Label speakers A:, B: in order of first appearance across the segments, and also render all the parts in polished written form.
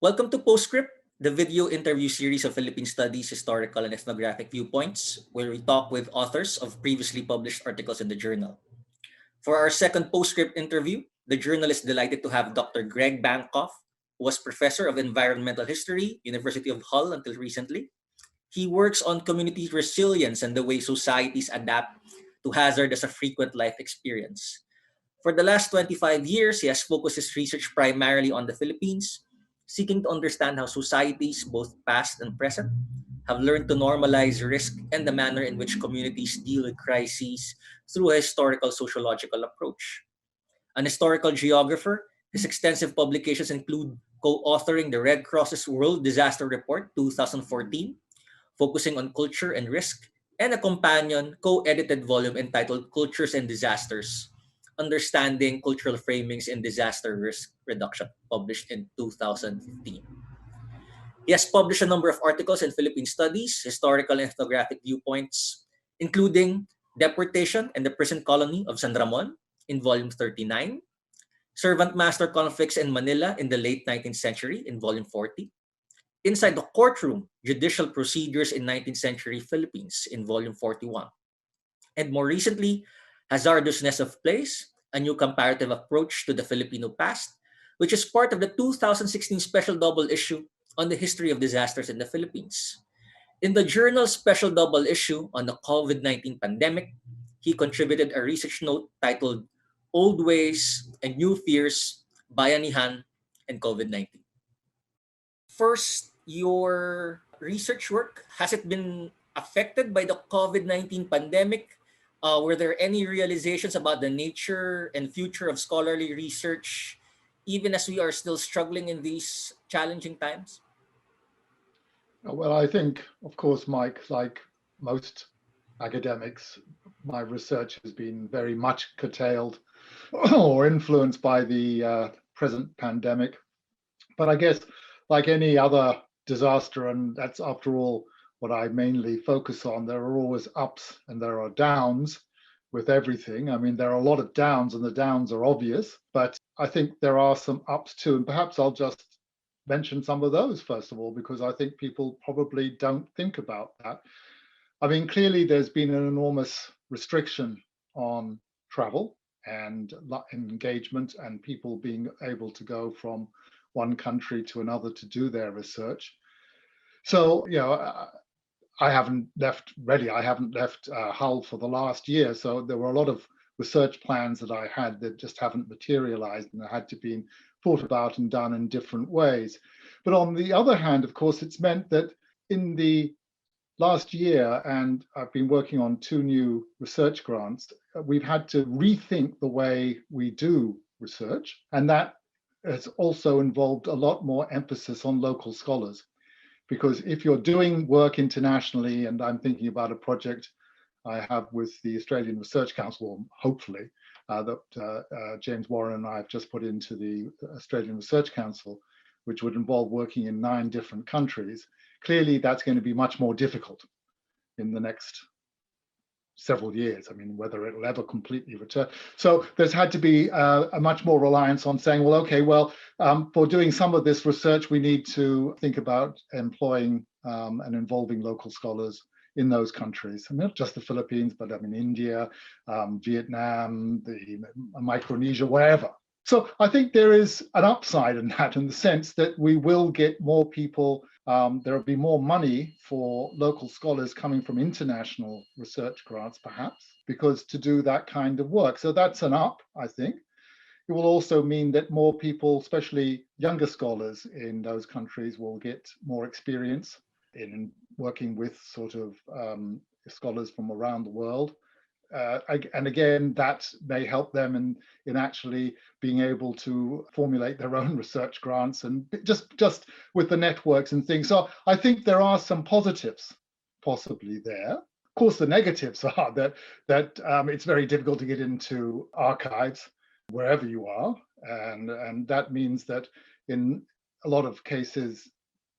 A: Welcome to PostScript, the video interview series of Philippine Studies Historical and Ethnographic Viewpoints, where we talk with authors of previously published articles in the journal. For our second PostScript interview, the journal is delighted to have Dr. Greg Bankoff, who was Professor of Environmental History, University of Hull until recently. He works on community resilience and the way societies adapt to hazard as a frequent life experience. For the last 25 years, he has focused his research primarily on the Philippines, seeking to understand how societies, both past and present, have learned to normalize risk and the manner in which communities deal with crises through a historical sociological approach. An historical geographer, his extensive publications include co-authoring the Red Cross's World Disaster Report 2014, focusing on culture and risk, and a companion co-edited volume entitled Cultures and Disasters, Understanding Cultural Framings in Disaster Risk Reduction, published in 2015. He has published a number of articles in Philippine Studies, Historical and Ethnographic Viewpoints, including Deportation and the Prison Colony of San Ramon in Volume 39, Servant-Master Conflicts in Manila in the late 19th century in Volume 40, Inside the Courtroom, Judicial Procedures in 19th Century Philippines in Volume 41, and more recently, Hazardousness of Place, a new comparative approach to the Filipino past, which is part of the 2016 special double issue on the history of disasters in the Philippines. In the journal's special double issue on the COVID-19 pandemic, he contributed a research note titled Old Ways and New Fears, Bayanihan, and COVID-19. First, your research work, has it been affected by the COVID-19 pandemic? Were there any realizations about the nature and future of scholarly research, even as we are still struggling in these challenging times?
B: Well, I think, of course, Mike, like most academics, my research has been very much curtailed or influenced by the present pandemic. But I guess, like any other disaster, and that's after all what I mainly focus on, there are always ups and there are downs with everything. I mean, there are a lot of downs and the downs are obvious, but I think there are some ups too. And perhaps I'll just mention some of those first of all, because I think people probably don't think about that. I mean, clearly there's been an enormous restriction on travel and engagement and people being able to go from one country to another to do their research. So, I haven't left Hull for the last year. So there were a lot of research plans that I had that just haven't materialized and had to be thought about and done in different ways. But on the other hand, of course, it's meant that in the last year, and I've been working on 2 new research grants, we've had to rethink the way we do research. And that has also involved a lot more emphasis on local scholars. Because if you're doing work internationally, and I'm thinking about a project I have with the Australian Research Council, hopefully, that James Warren and I have just put into the Australian Research Council, which would involve working in 9 different countries, clearly that's going to be much more difficult in the next several years. I mean, whether it'll ever completely return. So there's had to be a much more reliance on saying, well, okay, for doing some of this research, we need to think about employing and involving local scholars in those countries. I mean, not just the Philippines, but I mean, India, Vietnam, the Micronesia, wherever. So I think there is an upside in that, in the sense that we will get more people. There will be more money for local scholars coming from international research grants, perhaps, because to do that kind of work. So that's an up, I think. It will also mean that more people, especially younger scholars in those countries, will get more experience in working with sort of scholars from around the world. And again, that may help them in actually being able to formulate their own research grants and just with the networks and things. So I think there are some positives possibly there. Of course, the negatives are that it's very difficult to get into archives wherever you are. And that means that in a lot of cases,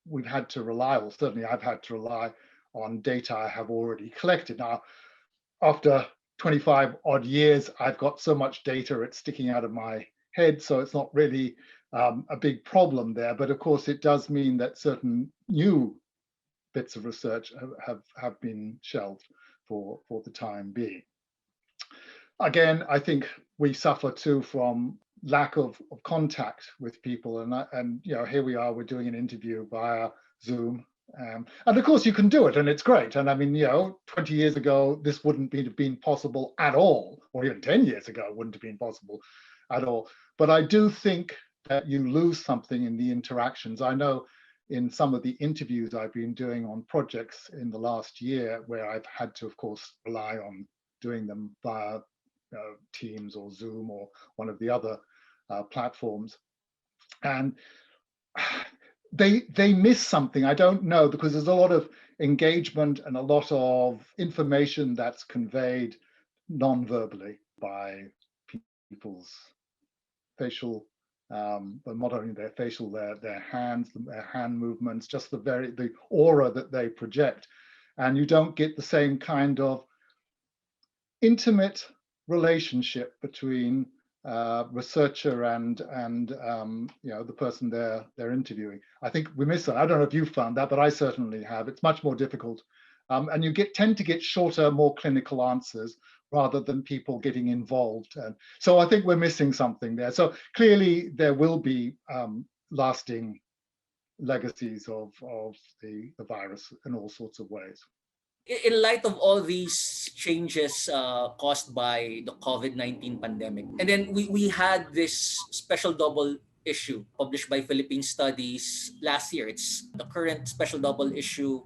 B: we've had to rely, or certainly I've had to rely on data I have already collected. Now, after 25 odd years, I've got so much data, it's sticking out of my head. So it's not really a big problem there. But of course, it does mean that certain new bits of research have been shelved for the time being. Again, I think we suffer too from lack of contact with people, and here we are, we're doing an interview via Zoom, and of course you can do it, and it's great. And I mean, 20 years ago this wouldn't have been possible at all, or even 10 years ago it wouldn't have been possible at all. But I do think that you lose something in the interactions. I know in some of the interviews I've been doing on projects in the last year, where I've had to, of course, rely on doing them via Teams or Zoom or one of the other platforms, and they miss something. I don't know, because there's a lot of engagement and a lot of information that's conveyed non-verbally by people's facial, but not only their facial, their hands, their hand movements, just the aura that they project, and you don't get the same kind of intimate relationship between researcher and the person they're interviewing. I think we miss that. I don't know if you found that, but I certainly have. It's much more difficult, and you tend to get shorter, more clinical answers rather than people getting involved. And so I think we're missing something there. So clearly there will be lasting legacies of the virus in all sorts of ways.
A: In light of all these changes caused by the COVID-19 pandemic, and then we had this special double issue published by Philippine Studies last year. It's the current special double issue.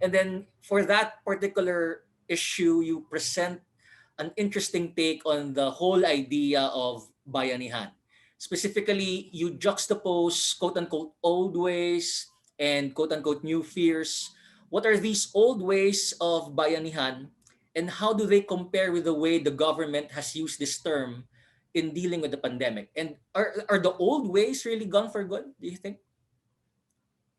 A: And then for that particular issue, you present an interesting take on the whole idea of bayanihan. Specifically, you juxtapose quote-unquote old ways and quote-unquote new fears. What are these old ways of bayanihan, and how do they compare with the way the government has used this term in dealing with the pandemic? And are the old ways really gone for good, do you think?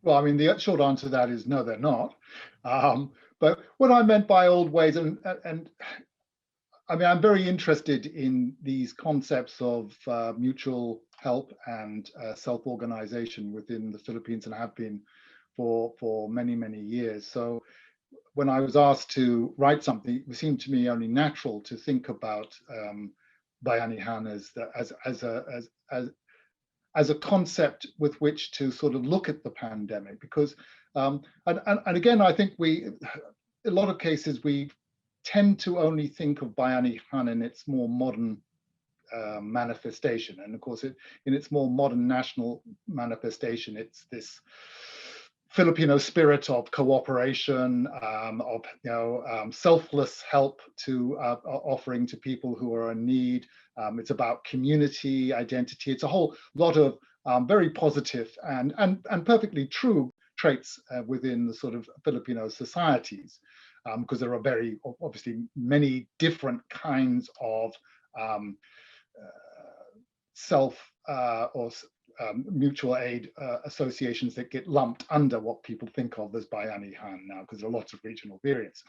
B: Well, I mean, the short answer to that is no, they're not. But what I meant by old ways, and I mean, I'm very interested in these concepts of mutual help and self-organization within the Philippines, and have been for many, many years. So when I was asked to write something, it seemed to me only natural to think about bayanihan as a concept with which to sort of look at the pandemic, because and again, I think in a lot of cases we tend to only think of bayanihan in its more modern manifestation, and of course in its more modern national manifestation, it's this Filipino spirit of cooperation, of selfless help to offering to people who are in need. It's about community identity. It's a whole lot of very positive and perfectly true traits within the sort of Filipino societies, because there are very obviously many different kinds of self or mutual aid associations that get lumped under what people think of as bayanihan now, because there are lots of regional variants.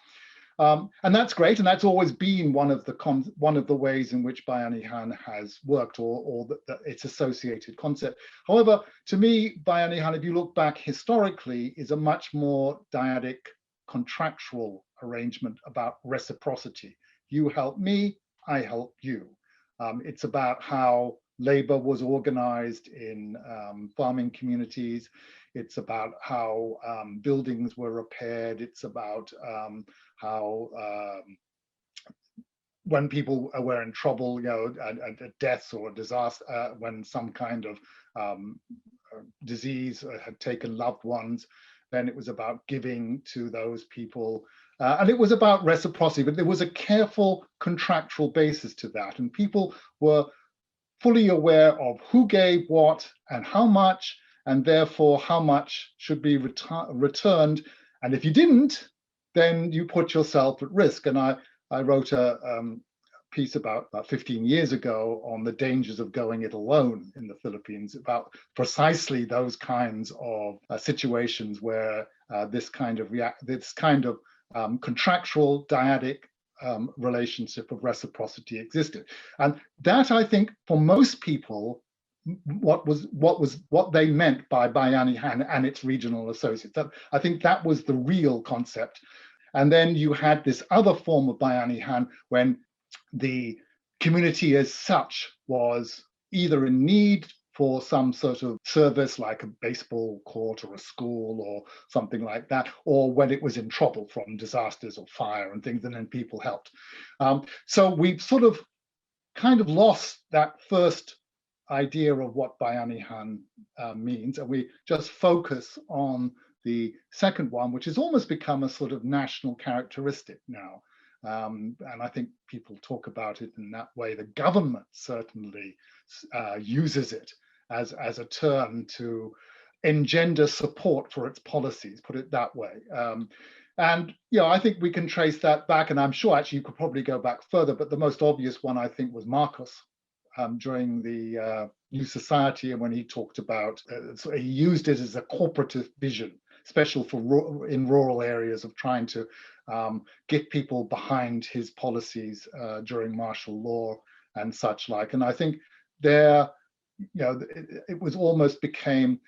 B: And that's great, and that's always been one of the ways in which bayanihan has worked, or its associated concept. However, to me, bayanihan, if you look back historically, is a much more dyadic, contractual arrangement about reciprocity. You help me, I help you. It's about how labor was organized in farming communities. It's about how buildings were repaired. It's about how when people were in trouble, a death or a disaster, when some kind of disease had taken loved ones, then it was about giving to those people. And it was about reciprocity, but there was a careful contractual basis to that. And people were fully aware of who gave what and how much, and therefore how much should be returned. And if you didn't, then you put yourself at risk. And I wrote a piece about 15 years ago on the dangers of going it alone in the Philippines, about precisely those kinds of situations where this kind of contractual dyadic relationship of reciprocity existed. And that, I think, for most people, what they meant by bayanihan and its regional associates. I think that was the real concept. And then you had this other form of bayanihan when the community as such was either in need for some sort of service like a baseball court or a school or something like that, or when it was in trouble from disasters or fire and things, and then people helped. So we've sort of kind of lost that first idea of what bayanihan means, and we just focus on the second one, which has almost become a sort of national characteristic now. And I think people talk about it in that way. The government certainly uses it as a term to engender support for its policies, put it that way. And I think we can trace that back, and I'm sure actually you could probably go back further, but the most obvious one I think was Marcos during the New Society, and when he talked about, so he used it as a corporative vision, special for in rural areas, of trying to get people behind his policies during martial law and such like. And I think there, it was almost became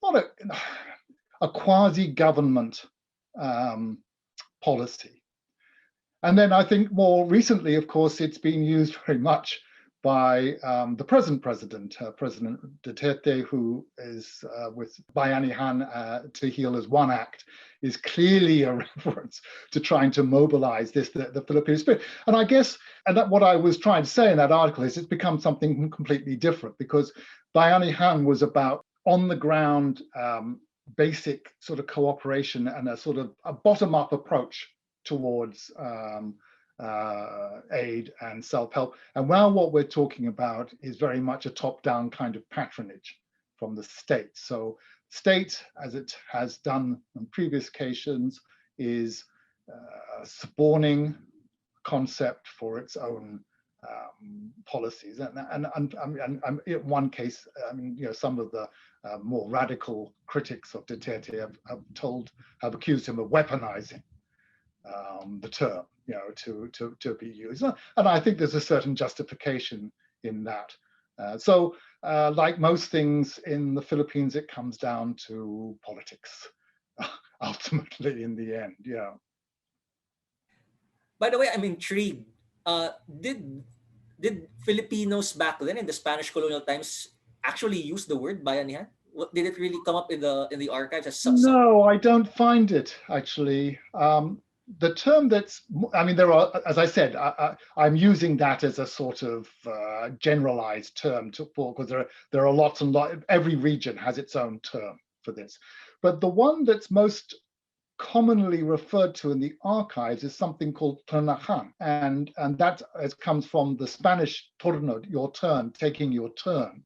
B: not a quasi-government policy. And then I think more recently, of course, it's been used very much by the present president, President Duterte, who is with bayanihan to heal as one act, is clearly a reference to trying to mobilize the Philippine spirit. And I guess, and that what I was trying to say in that article is it's become something completely different, because bayanihan was about on the ground basic sort of cooperation and a sort of a bottom-up approach towards aid and self-help. And now what we're talking about is very much a top-down kind of patronage from the state. So state, as it has done on previous occasions, is suborning concept for its own policies. And in one case, I mean, some of the more radical critics of Duterte have accused him of weaponizing the term, to be used. And I think there's a certain justification in that. So like most things in the Philippines, it comes down to politics, ultimately, in the end.
A: By the way, I'm intrigued. Did Filipinos back then in the Spanish colonial times actually use the word bayanihan? Did it really come up in the archives as some?
B: No, I don't find it actually. The term I mean, there are, as I said, I'm using that as a sort of generalized term because there are lots and lots. Every region has its own term for this, but the one that's most commonly referred to in the archives is something called turnahan, and that comes from the Spanish turno, your turn, taking your turn,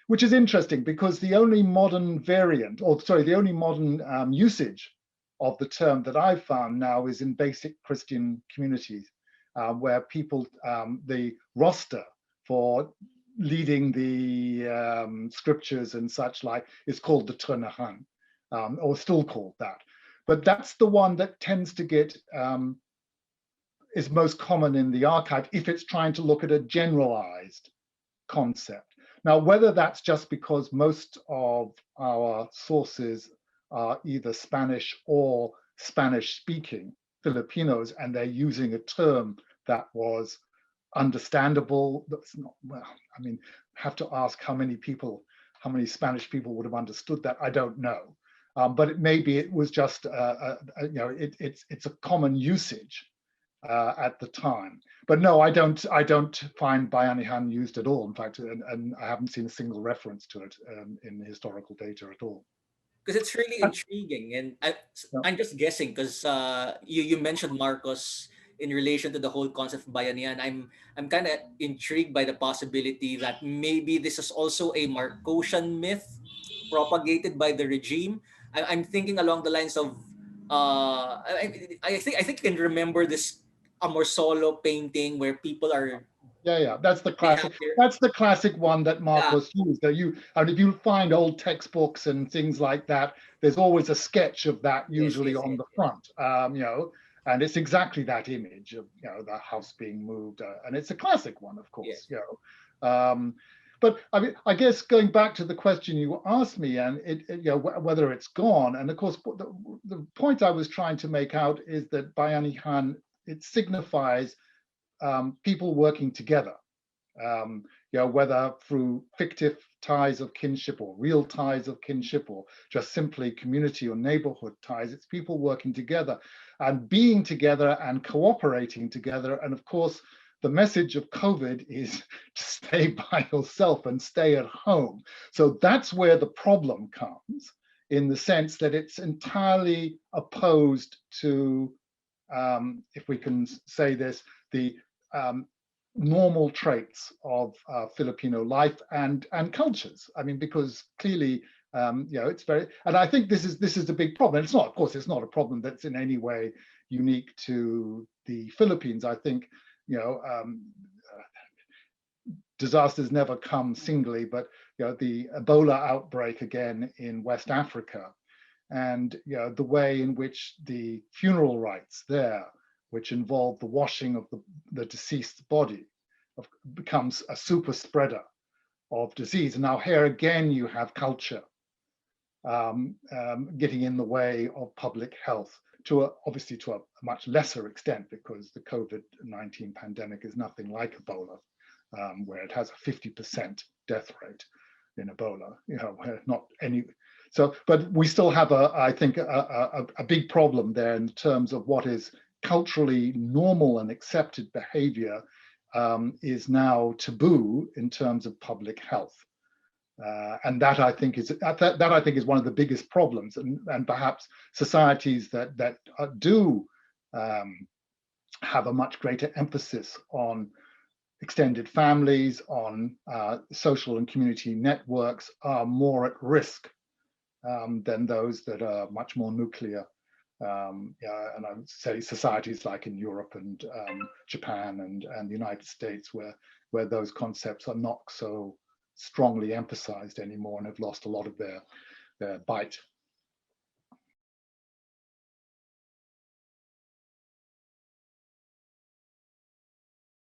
B: which is interesting because the only modern variant, or sorry, the only modern usage of the term that I've found now is in basic Christian communities, where people, the roster for leading the scriptures and such like is called the turnahan, or still called that. But that's the one that tends to get, is most common in the archive if it's trying to look at a generalized concept. Now, whether that's just because most of our sources are either Spanish or Spanish-speaking Filipinos, and they're using a term that was understandable, that's not, well, I mean, have to ask how many Spanish people would have understood that, I don't know. But maybe it was just, it's a common usage at the time. But no, I don't find bayanihan used at all. In fact, and I haven't seen a single reference to it in the historical data at all.
A: Because it's really intriguing, and I'm just guessing because you mentioned Marcos in relation to the whole concept of bayanihan. I'm kind of intrigued by the possibility that maybe this is also a Marcosian myth propagated by the regime. I'm thinking along the lines of I think you can remember this Amorsolo painting where people are
B: Yeah, that's the classic. That's the classic one that Marcos used. And if you find old textbooks and things like that, there's always a sketch of that, usually on the front. And it's exactly that image of the house being moved, and it's a classic one, of course. but I mean, I guess going back to the question you asked me, and whether it's gone, and of course, the point I was trying to make out is that bayanihan, it signifies people working together, whether through fictive ties of kinship or real ties of kinship or just simply community or neighborhood ties. It's people working together and being together and cooperating together. And of course, the message of COVID is to stay by yourself and stay at home. So that's where the problem comes, in the sense that it's entirely opposed to, if we can say this, the normal traits of Filipino life and cultures. I mean, because clearly, it's very, and I think this is a big problem. It's not, of course, it's not a problem that's in any way unique to the Philippines. I think, disasters never come singly, but the Ebola outbreak again in West Africa, and the way in which the funeral rites there, which involve the washing of the deceased body, becomes a super spreader of disease. And now here again, you have culture getting in the way of public health, obviously to a much lesser extent, because the COVID-19 pandemic is nothing like Ebola, where it has a 50% death rate in Ebola, where not any. So, but we still have I think, a big problem there in terms of what is culturally normal and accepted behavior is now taboo in terms of public health. And that I think is one of the biggest problems, and perhaps societies that do have a much greater emphasis on extended families, on social and community networks, are more at risk than those that are much more nuclear. And I would say societies like in Europe and Japan and the United States, where those concepts are not so strongly emphasized anymore and have lost a lot of their bite.